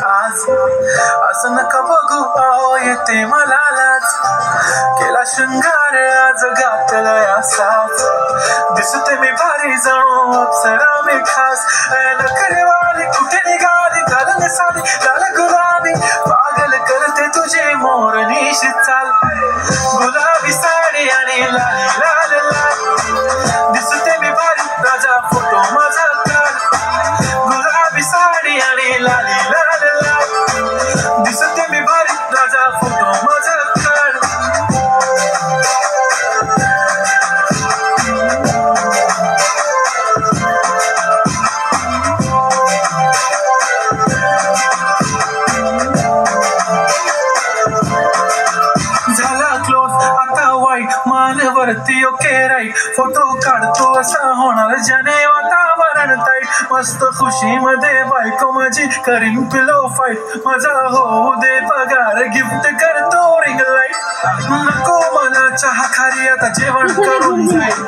आज असं नका बघू आओ येते मला लाज केला शृंगार आज घातलाय असाच दिसते मी भारी जणू अप्सरा मी खास नखरेवाली कुठे निघाली घालून साडी लाल गुलाबी पागल करते तुझे मोरनीशी चाल गुलाबी साडी आणि लाल लाल लाल दिसते मी भारी राजा फोटो माझा काढ गुलाबी साडी आणि लाली लाल लाल दिसते मी भारी राजा फोटो माझा काढ झाला क्लोज आता वाईट मानवरती ओके राईट फोटो काढतो असा होणार ज्याने वातावरण ताईट मस्त खुशी मध्ये बायको माझी करीन पिलो फाईट माझा होऊ दे पगार गिफ्ट करतो रिंग लाईट नको मला चहा खारी आता जेवण करून जाईल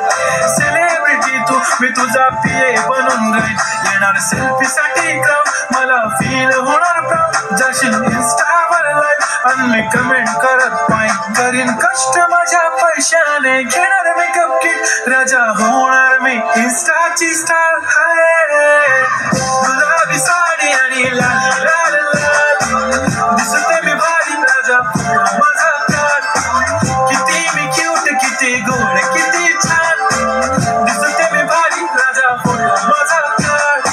सेलिब्रिटी तू मी तुझा पिये बनून राहील येणार सेल्फी साठी क्रम मला फील होणार प्राऊड जाशील इन्स्टावर लाईव्ह आणि मी कमेंट करत पाईन करीन कष्ट माझ्या पैशाने घेणार मेकअप किट राजा होणार मी इन्स्टाची स्टार हाय गुलाबी साडी आणि लाल लाल लाल दिसते मी भारी राजा माझा काढ किती मी क्यूट किती गोड किती छान दिसते मी भारी राजा फोटो माझा काढ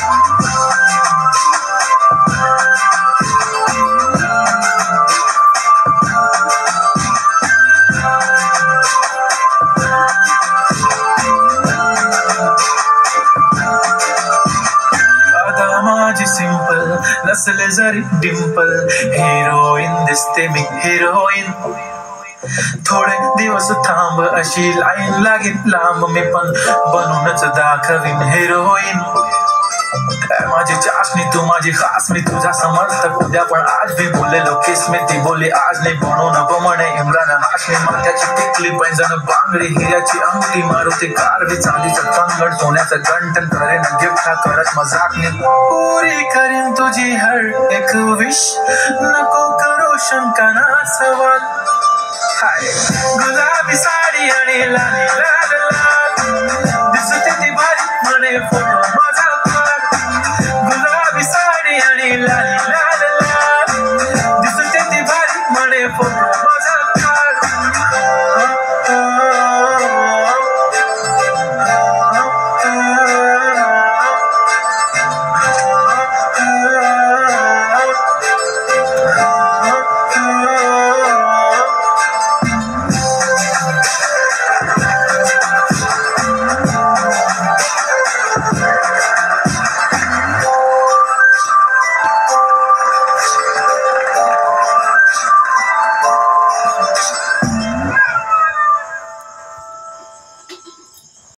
माझी सिंपल नसले जरी डिंपल हिरोईन दिसते मी हिरोईन थोडे दिवस थांब अशी लाईन लागेल लांब मी पण बनूनच दाखवीन हिरोईन माझी चाशनी तू माझी खास मी तुझा समर्थक उद्या पण आज भी बोललेलो किस मी ती बोली आज नाही बनवू नको म्हणे इम्रान हाशमी माथ्याची टिकली पैंजण बांगडी हिऱ्याची अंगठी मारुती कारवी चांदीचं कंगण सोन्याचं गंठन करेन गिफ्ट हा करत मजाकनी पुरी करीन तुझी हर एक विश नको करू शंका ना सवाल हाय गुलाबी साडी आणि लाल लाल लाल दिसते ती भारी म्हणे